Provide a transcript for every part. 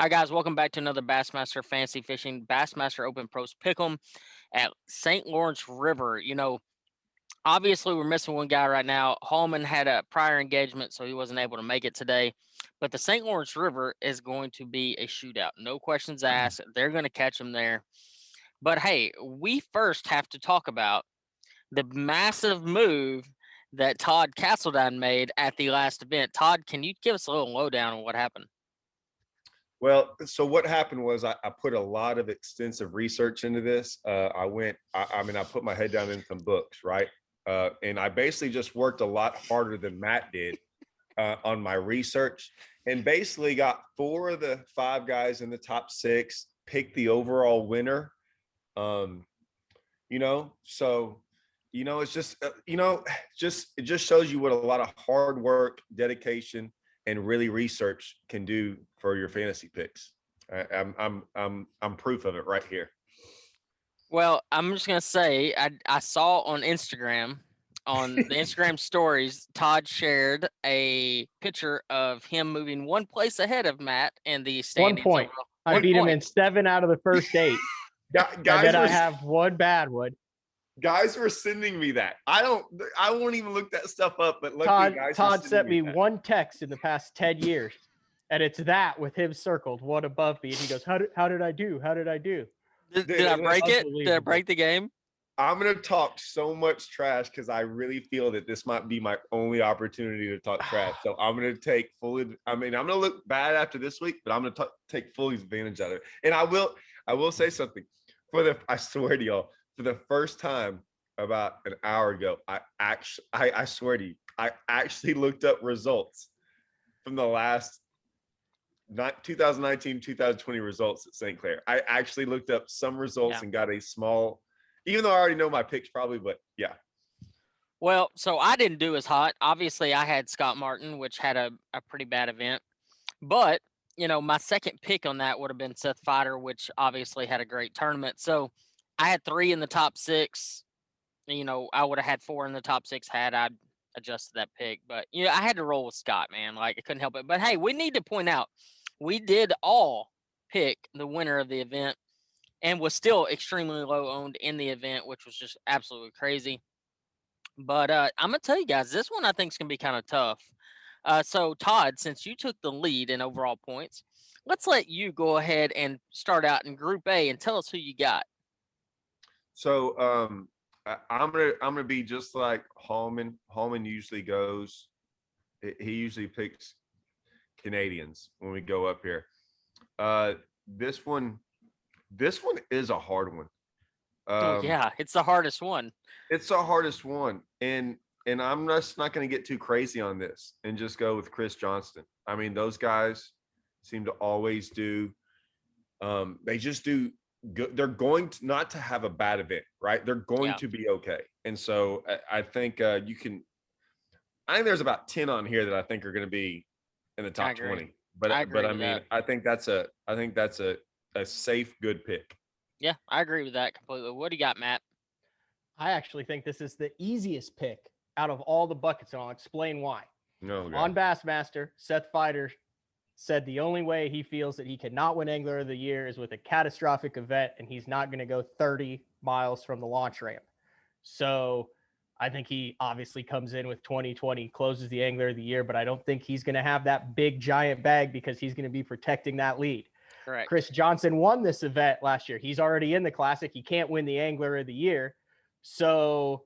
right, guys, welcome back to another Bassmaster Fantasy Fishing Bassmaster Open Pros Pick'em at St. Lawrence River. Obviously, we're missing one guy right now. Hallman had a prior engagement, so he wasn't able to make it today. But the St. Lawrence River is going to be a shootout. No questions asked. They're going to catch him there. But hey, we first have to talk about the massive move that Todd Castledine made at the last event. Todd, can you give us a little lowdown on what happened? Well, so what happened was I put a lot of extensive research into this. I put my head down in some books, right? And I basically just worked a lot harder than Matt did on my research, and basically got 4 of the 5 guys in the top 6, picked the overall winner. It's just, it just shows you what a lot of hard work, dedication, and really research can do for your fantasy picks. I'm proof of it right here. Well, I'm just gonna say I saw on Instagram, on the Instagram stories, Todd shared a picture of him moving one place ahead of Matt in the standings. 1 point. I beat him in 7 out of the first 8. Guys, I have one bad one. Guys were sending me that. I won't even look that stuff up, but Todd sent me one text in the past 10 years, and it's that with him circled, one above me, and he goes, how did I do? How did I do? Did I break it? Did I break the game? I'm going to talk so much trash because I really feel that this might be my only opportunity to talk trash. So I'm going to take I'm going to look bad after this week, but I'm going to take full advantage of it. And I will say something. I swear to y'all, for the first time about an hour ago, I swear to you, I actually looked up results from the last 2019, 2020 results at St. Clair. I actually looked up some results and got a small, even though I already know my picks probably, but yeah. Well, so I didn't do as hot. Obviously, I had Scott Martin, which had a pretty bad event. But, my second pick on that would have been Seth Fighter, which obviously had a great tournament. So I had 3 in the top 6. I would have had 4 in the top 6 had I adjusted that pick. But, I had to roll with Scott, man. Like, I couldn't help it. But, hey, we need to point out, we did all pick the winner of the event and was still extremely low owned in the event, which was just absolutely crazy. But I'm going to tell you guys, this one I think is going to be kind of tough. So, Todd, since you took the lead in overall points, let's let you go ahead and start out in Group A and tell us who you got. So I'm gonna be just like Hallman. Hallman usually goes. He usually picks Canadians when we go up here. This one is a hard one. Yeah, it's the hardest one. It's the hardest one, and I'm just not going to get too crazy on this and just go with Chris Johnston. I mean, those guys seem to always do. They just do good. They're going to not to have a bad event, right? They're going to be okay, and so I think you can. I think there's about 10 on here that I think are going to be in the top 20. But I mean, I think that's a safe, good pick. Yeah, I agree with that completely. What do you got, Matt? I actually think this is the easiest pick out of all the buckets, and I'll explain why. No, on Bassmaster, Seth Fighter said the only way he feels that he cannot win Angler of the Year is with a catastrophic event, and he's not going to go 30 miles from the launch ramp. So I think he obviously comes in with 2020, closes the Angler of the Year, but I don't think he's going to have that big giant bag because he's going to be protecting that lead. Correct. Chris Johnson won this event last year. He's already in the Classic. He can't win the Angler of the Year. So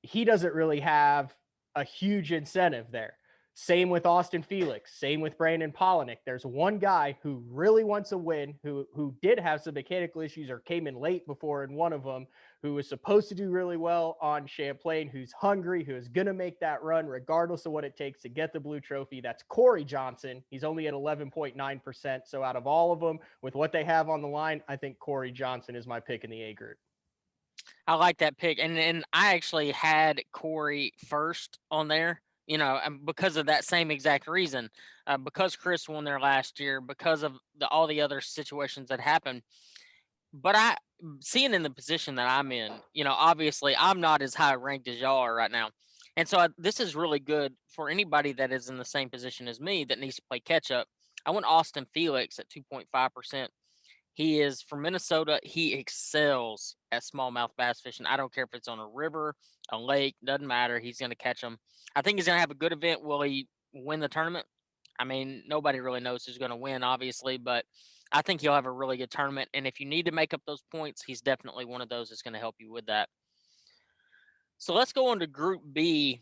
he doesn't really have a huge incentive there. Same with Austin Felix. Same with Brandon Polinick. There's one guy who really wants a win, who did have some mechanical issues or came in late before in one of them, who was supposed to do really well on Champlain, who's hungry, who is going to make that run regardless of what it takes to get the blue trophy. That's Corey Johnson. He's only at 11.9%. So out of all of them, with what they have on the line, I think Corey Johnson is my pick in the A group. I like that pick. And I actually had Corey first on there, because of that same exact reason, because Chris won there last year, because of all the other situations that happened. But seeing in the position that I'm in, obviously I'm not as high ranked as y'all are right now. And so this is really good for anybody that is in the same position as me that needs to play catch up. I went Austin Felix at 2.5%. He is from Minnesota. He excels at smallmouth bass fishing. I don't care if it's on a river, a lake, doesn't matter. He's going to catch them. I think he's going to have a good event. Will he win the tournament? I mean, nobody really knows who's going to win, obviously, but I think he'll have a really good tournament. And if you need to make up those points, he's definitely one of those that's going to help you with that. So let's go on to Group B.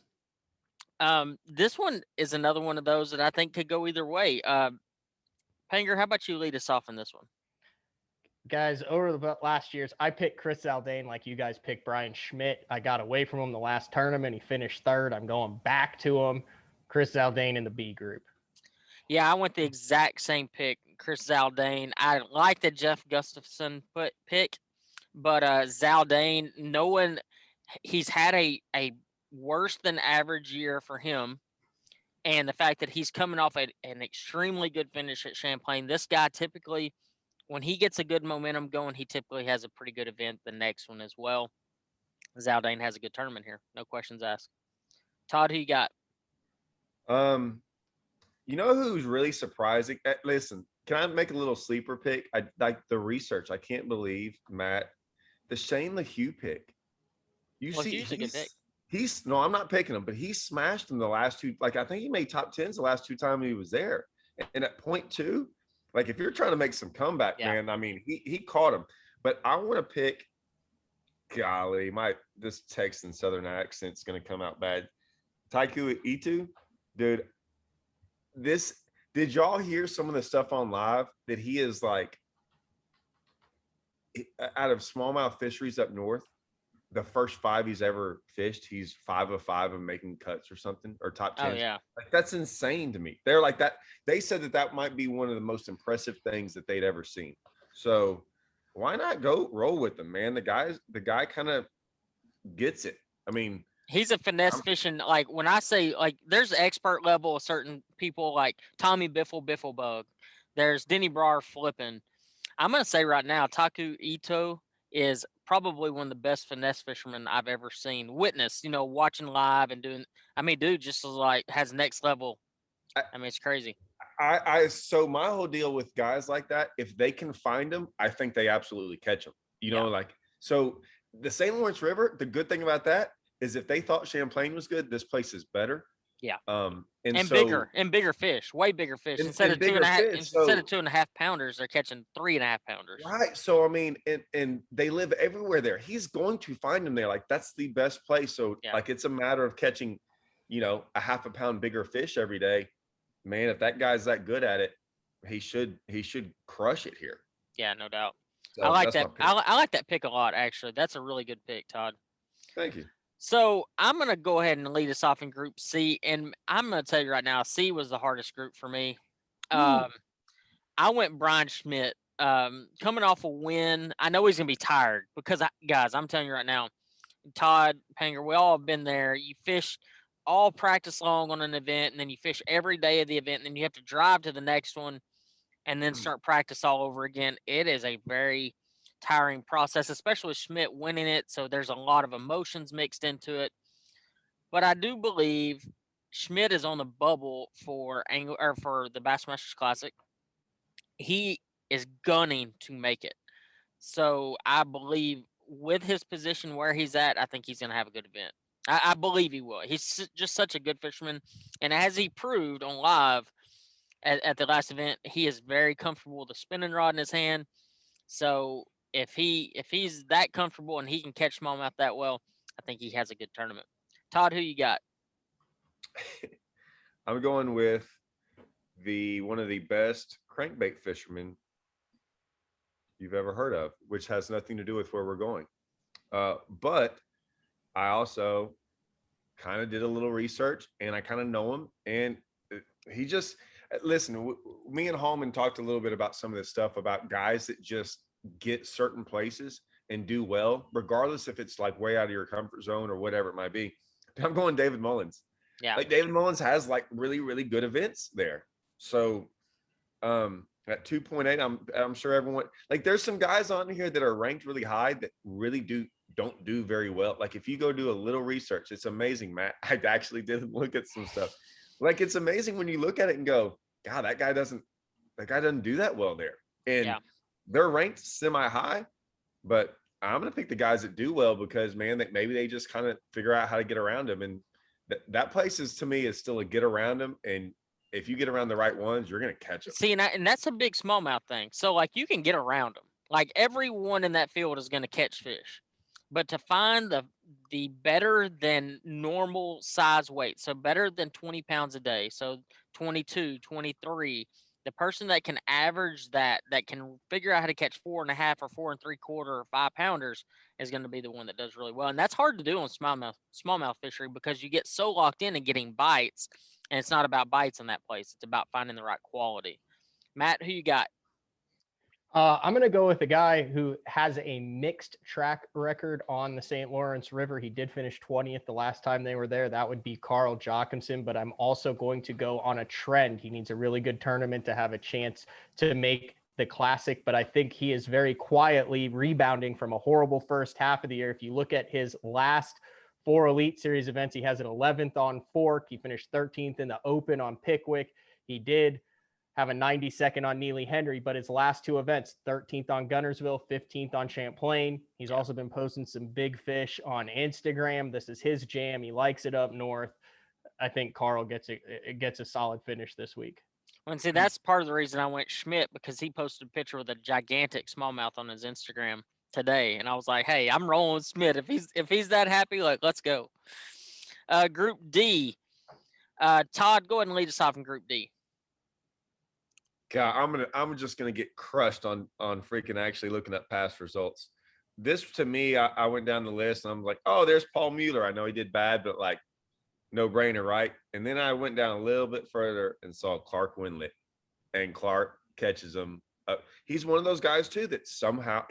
This one is another one of those that I think could go either way. Panger, how about you lead us off in this one? Guys, over the last years, I picked Chris Zaldain like you guys picked Brian Schmidt. I got away from him the last tournament. He finished third. I'm going back to him. Chris Zaldain in the B group. Yeah, I went the exact same pick, Chris Zaldain. I like the Jeff Gustafson pick, but Zaldain, knowing he's had a worse than average year for him, and the fact that he's coming off an extremely good finish at Champlain. This guy typically, when he gets a good momentum going, he typically has a pretty good event the next one as well. Zaldain has a good tournament here. No questions asked. Todd, who you got? You know who's really surprising? Listen, can I make a little sleeper pick? I like the research. I can't believe, Matt, the Shane LaHue pick. You Well, see, Hugh's a good pick. he's no, I'm not picking him, but he smashed him the last two. Like I think he made top tens the last two times he was there. And at point two, like if you're trying to make some comeback, man, I mean, he caught him. But I want to pick. Golly, this Texan Southern accent's gonna come out bad. Taiku Itu, dude. Did y'all hear some of the stuff on live that he is like out of smallmouth fisheries up north? The first 5 he's ever fished, he's 5 of 5 of making cuts or something, or top 10. Oh yeah, like that's insane to me. They're like that. They said that might be one of the most impressive things that they'd ever seen. So why not go roll with them, man? The guy kind of gets it. I mean, he's a finesse fishing. Like when I say like, there's expert level of certain people like Tommy Bifflebug. There's Denny Brar flipping. I'm gonna say right now, Taku Ito is probably one of the best finesse fishermen I've ever seen. Witness, watching live and doing. I mean, dude, just like has next level. I mean, it's crazy. So my whole deal with guys like that, if they can find them, I think they absolutely catch them. So the St. Lawrence River, the good thing about that is if they thought Champlain was good, this place is better. Yeah. And bigger fish, way bigger fish. Instead of 2.5 pounders, they're catching 3.5 pounders. Right. So I mean, and they live everywhere there. He's going to find them there. Like that's the best place. So like it's a matter of catching, a half a pound bigger fish every day. Man, if that guy's that good at it, he should crush it here. Yeah, no doubt. So I like that. I like that pick a lot, actually. That's a really good pick, Todd. Thank you. So I'm going to go ahead and lead us off in Group C. And I'm going to tell you right now, C was the hardest group for me. I went Brian Schmidt. Coming off a win. I know he's going to be tired because, guys, I'm telling you right now, Todd, Panger, we all have been there. You fish all practice long on an event, and then you fish every day of the event, and then you have to drive to the next one and then start practice all over again. It is a very tiring process, especially with Schmidt winning it. So there's a lot of emotions mixed into it. But I do believe Schmidt is on the bubble for the Bassmasters Classic. He is gunning to make it. So I believe with his position where he's at, I think he's going to have a good event. I believe he will. He's just such a good fisherman. And as he proved on live at the last event, he is very comfortable with a spinning rod in his hand. So if he's that comfortable and he can catch smallmouth that well, I think he has a good tournament. Todd, who you got? I'm going with one of the best crankbait fishermen you've ever heard of, which has nothing to do with where we're going. But I also kind of did a little research and I kind of know him. And he just, listen, me and Hallman talked a little bit about some of this stuff about guys that just get certain places and do well, regardless if it's like way out of your comfort zone or whatever it might be. I'm going David Mullins. Yeah. Like David Mullins has like really, really good events there. So at 2.8, I'm sure everyone, like there's some guys on here that are ranked really high that really don't do very well. Like if you go do a little research, it's amazing, Matt. I actually did look at some stuff. Like it's amazing when you look at it and go, God, that guy doesn't that guy doesn't do that well there. And Yeah. they're ranked semi-high, but I'm going to pick the guys that do well because, man, that maybe they just kind of figure out how to get around them. And that place is, to me, is still a get around them. And if you get around the right ones, you're going to catch them. See, and that's a big smallmouth thing. So, like, you can get around them. Like, everyone in that field is going to catch fish. But to find the better than normal size weight, so better than 20 pounds a day, so 22, 23, the person that can average that can figure out how to catch 4.5 or 4 3/4 or 5 pounders is going to be the one that does really well. And that's hard to do on smallmouth fishery because you get so locked in and getting bites, and it's not about bites in that place. It's about finding the right quality. Matt, who you got? I'm going to go with a guy who has a mixed track record on the St. Lawrence River. He did finish 20th the last time they were there. That would be Carl Jochimson, but I'm also going to go on a trend. He needs a really good tournament to have a chance to make the classic, but I think he is very quietly rebounding from a horrible first half of the year. If you look at his last 4 Elite Series events, he has an 11th on Fork. He finished 13th in the Open on Pickwick. He did have a 92nd on Neely Henry, but his last 2 events, 13th on Gunnersville, 15th on Champlain. He's also been posting some big fish on Instagram. This is his jam. He likes it up north. I think Carl gets a solid finish this week. Well, and see, that's part of the reason I went Schmidt, because he posted a picture with a gigantic smallmouth on his Instagram today, and I was like, "Hey, I'm rolling with Schmidt. If he's that happy, like, let's go." Group D. Todd, go ahead and lead us off in Group D. God, I'm just gonna get crushed on freaking actually looking up past results. This, to me, I went down the list and I'm like, oh, there's Paul Mueller. I know he did bad, but like, no brainer, right? And then I went down a little bit further and saw Clark Winlet, and Clark catches him. He's one of those guys too that somehow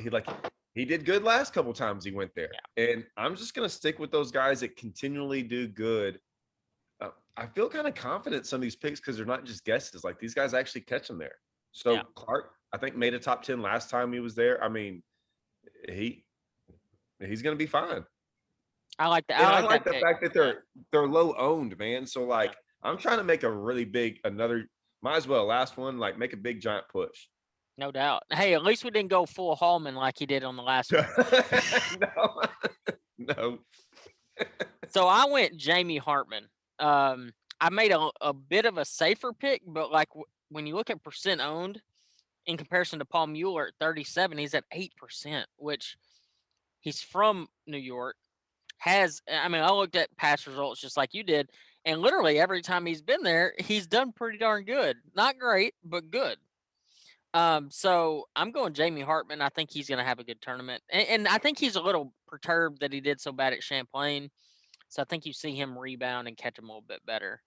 he did good last couple times he went there. Yeah. And I'm just gonna stick with those guys that continually do good. I feel kind of confident some of these picks because they're not just guesses. Like, these guys actually catch them there. So Yeah. Clark, I think, made a top 10 last time he was there. I mean, he's going to be fine. I like that. And I like the that fact pick. that they're low owned, man. So like, I'm trying to make a really big might as well last one, like, make a big giant push. No doubt. Hey, at least we didn't go full Hallman like he did on the last one. No. So I went Jamie Hartman. I made a bit of a safer pick, but like when you look at percent owned in comparison to Paul Mueller at 37, he's at 8%, which he's from New York. I looked at past results just like you did, and literally every time he's been there, he's done pretty darn good. Not great, but good. So I'm going Jamie Hartman. I think he's going to have a good tournament, and I think he's a little perturbed that he did so bad at Champlain. So I think you see him rebound and catch him a little bit better.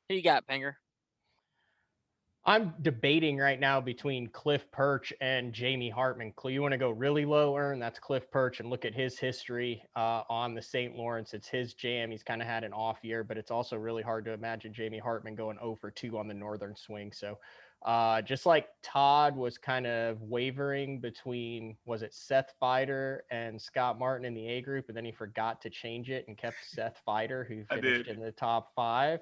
Who you got, Panger? I'm debating right now between Cliff Perch and Jamie Hartman. You want to go really low earn? That's Cliff Perch, and look at his history on the St. Lawrence. It's his jam. He's kind of had an off year, but it's also really hard to imagine Jamie Hartman going 0 for 2 on the northern swing. So just like Todd was kind of wavering between, was it Seth Feider and Scott Martin in the A group, and then he forgot to change it and kept Seth Feider, who finished in the top 5.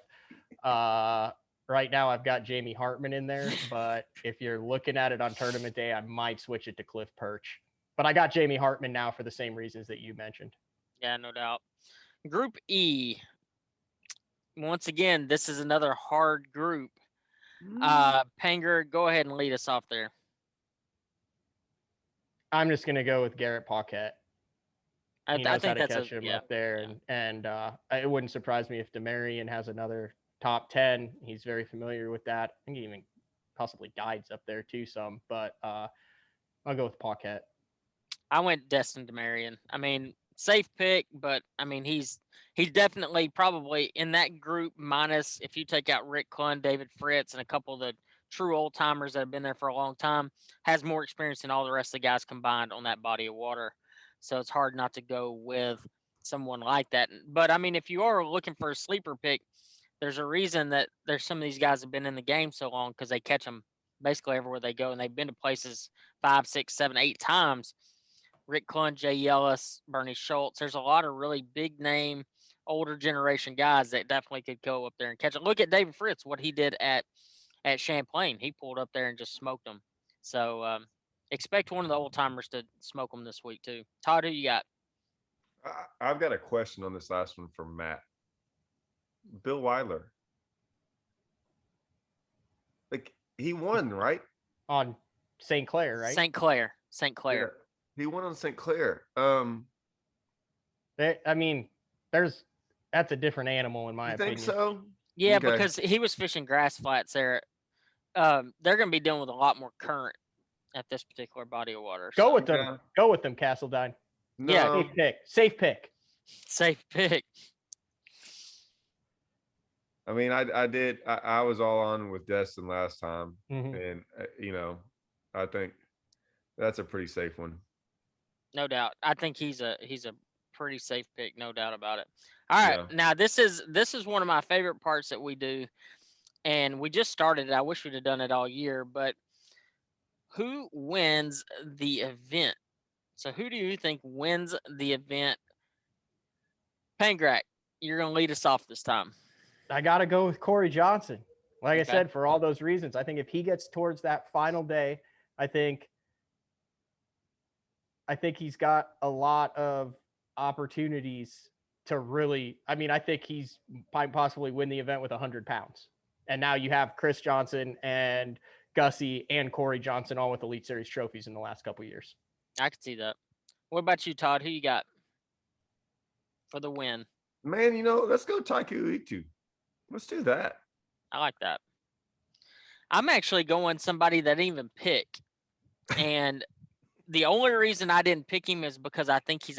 Right now, I've got Jamie Hartman in there, but if you're looking at it on tournament day, I might switch it to Cliff Perch. But I got Jamie Hartman now for the same reasons that you mentioned. Yeah, no doubt. Group E. Once again, this is another hard group. Panger, go ahead and lead us off there. I'm just going to go with Garrett Paquette. He knows how to catch him up there, and it wouldn't surprise me if DeMarion has another top 10. He's very familiar with that. I think he even possibly guides up there too some, but I'll go with Paquette. I went Destin DeMarion. I mean, safe pick, but I mean, he's definitely probably in that group, minus if you take out Rick Clunn, David Fritz, and a couple of the true old timers that have been there for a long time, has more experience than all the rest of the guys combined on that body of water. So it's hard not to go with someone like that. But I mean, if you are looking for a sleeper pick, there's a reason that there's some of these guys have been in the game so long, because they catch them basically everywhere they go, and they've been to places 5, 6, 7, 8 times. Rick Clunn, Jay Ellis, Bernie Schultz. There's a lot of really big name, older generation guys that definitely could go up there and catch it. Look at David Fritz, what he did at at Champlain. He pulled up there and just smoked them. So expect one of the old timers to smoke them this week too. Todd, who you got? I've got a question on this last one from Matt. Bill Weiler. Like he won, right? On St. Clair, right? St. Clair. St. Clair. Yeah, he won on St. Clair. I mean, that's a different animal in my You opinion. think so? Yeah, Okay. because he was fishing grass flats there. They're going to be dealing with a lot more current at this particular body of water. Go so- with them. Yeah. Go with them, Castledine. No, Yeah. Safe pick. Safe pick. Safe pick. I mean, I was all on with Destin last time, Mhm. and I think that's a pretty safe one. No doubt. I think he's a pretty safe pick, no doubt about it. All right. Yeah. Now this is one of my favorite parts that we do. And we just started it. I wish we'd have done it all year, but who wins the event? So who do you think wins the event? Pangrac, you're gonna lead us off this time. I got to go with Corey Johnson. Like Okay. I said, for all those reasons, I think if he gets towards that final day, I think he's got a lot of opportunities to really. I mean, I think he's might possibly win the event with 100 pounds. And now you have Chris Johnson and Gussie and Corey Johnson all with Elite Series trophies in the last couple of years. I can see that. What about you, Todd? Who you got for the win? Man, let's go Taiku Itu. Let's do that. I like that. I'm actually going somebody that didn't even pick. And the only reason I didn't pick him is because I think he's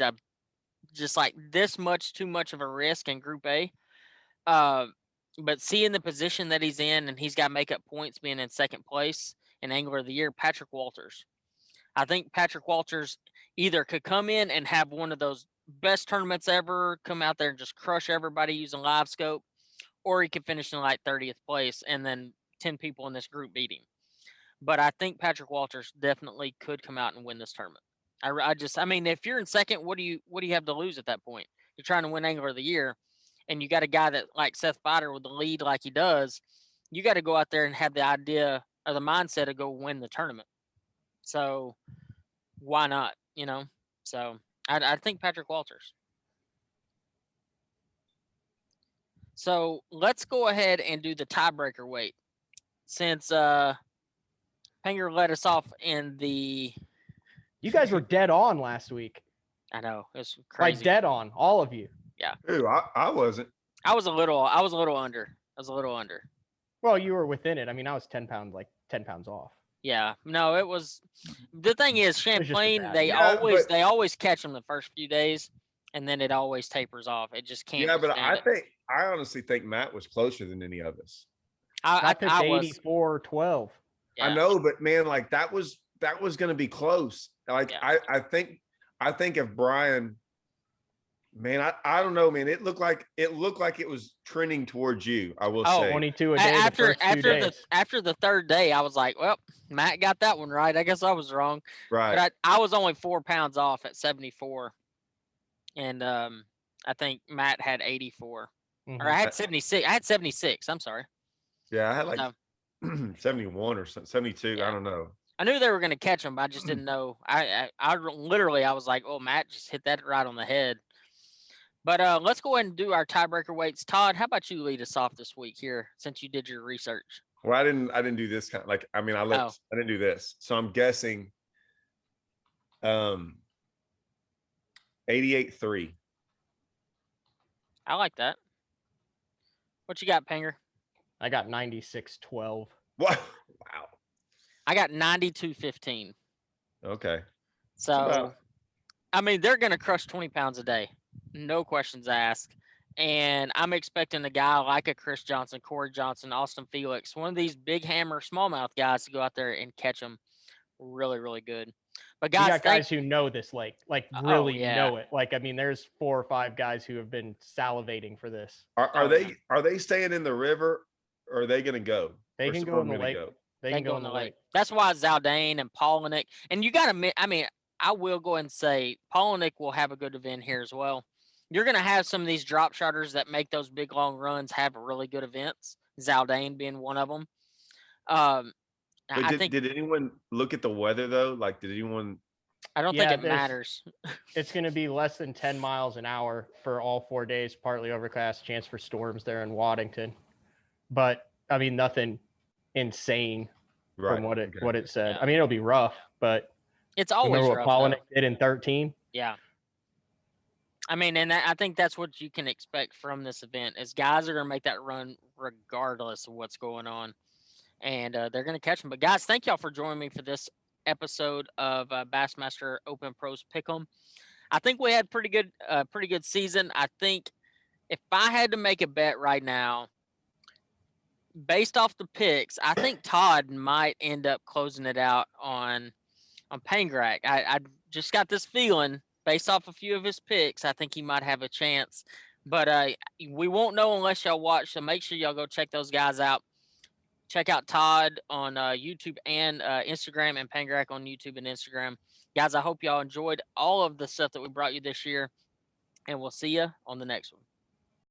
just like this much too much of a risk in Group A. But seeing the position that he's in, and he's got to make up points being in second place in Angler of the Year, Patrick Walters. I think Patrick Walters either could come in and have one of those best tournaments ever, come out there and just crush everybody using live scope, or he could finish in like 30th place and then 10 people in this group beat him. But I think Patrick Walters definitely could come out and win this tournament. I mean, if you're in second, what do you have to lose at that point? You're trying to win Angler of the Year, and you got a guy that like Seth Fider with the lead like he does. You got to go out there and have the idea or the mindset to go win the tournament. So why not? So I think Patrick Walters. So let's go ahead and do the tiebreaker weight. Since Panger let us off in the. You guys were dead on last week. I know, it's crazy. Like dead on, all of you. Yeah. Ooh, I wasn't. I was a little under. Well, you were within it. I mean, I was 10 pounds off. Yeah. No, it was. The thing is, just a Champlain, bad- they Yeah, they always catch them the first few days, and then it always tapers off. It just can't. Yeah, but withstand it. I honestly think Matt was closer than any of us. I picked I was. 84-12. Yeah. I know, but man, like that was going to be close. Like Yeah. I think if Brian, man, I don't know, man. It looked like it was trending towards you. I will say 22 a day the first 2 days. After the third day, I was like, well, Matt got that one right. I guess I was wrong. right. But I was only 4 pounds off at 74, and I think Matt had 84, Mhm. or I had 76. I had 76. I'm sorry. Yeah, I had like So, 71 or 72. Yeah. I don't know. I knew they were going to catch him, but I just didn't know. I literally, I was like, oh, Matt just hit that right on the head. But let's go ahead and do our tiebreaker weights. Todd, how about you lead us off this week here, since you did your research? Well, I didn't do this kind of like. I mean, I didn't do this, so I'm guessing. 88.3. I like that. What you got, Panger? I got 96-12. What? Wow. I got 92.15. Okay. So, about- I mean, they're going to crush 20 pounds a day. No questions asked. And I'm expecting a guy like a Chris Johnson, Corey Johnson, Austin Felix, one of these big hammer smallmouth guys to go out there and catch them really, really good. But guys, You got guys who know this lake, like really yeah. know it. Like, I mean, there's 4 or 5 guys who have been salivating for this. Are they staying in the river, or are they going to go? They Or can some go of in them the gonna lake. go? They can go in the lake. That's why Zaldane and Polinick, and you got to admit, I mean, I will go ahead and say Polinick will have a good event here as well. You're going to have some of these drop shotters that make those big long runs have really good events. Zaldane being one of them. Um, But I think did anyone look at the weather though? Like, did anyone? I don't think Yeah, it matters. it's going to be less than 10 miles an hour for all 4 days, partly overcast, chance for storms there in Waddington. But I mean, nothing insane from Right. what it said. Yeah. I mean, it'll be rough, but It's always remember what rough, Polinick though. did in 13? Yeah. I mean, and I think that's what you can expect from this event is guys are going to make that run regardless of what's going on, and they're going to catch them. But guys, thank y'all for joining me for this episode of Bassmaster Open Pros Pick'em. I think we had pretty good season. I think if I had to make a bet right now, based off the picks, I think Todd might end up closing it out on Pangrac. I just got this feeling based off a few of his picks. I think he might have a chance, but we won't know unless y'all watch. So make sure y'all go check those guys out. Check out Todd on YouTube and Instagram, and Pangrac on YouTube and Instagram. Guys, I hope y'all enjoyed all of the stuff that we brought you this year, and we'll see you on the next one.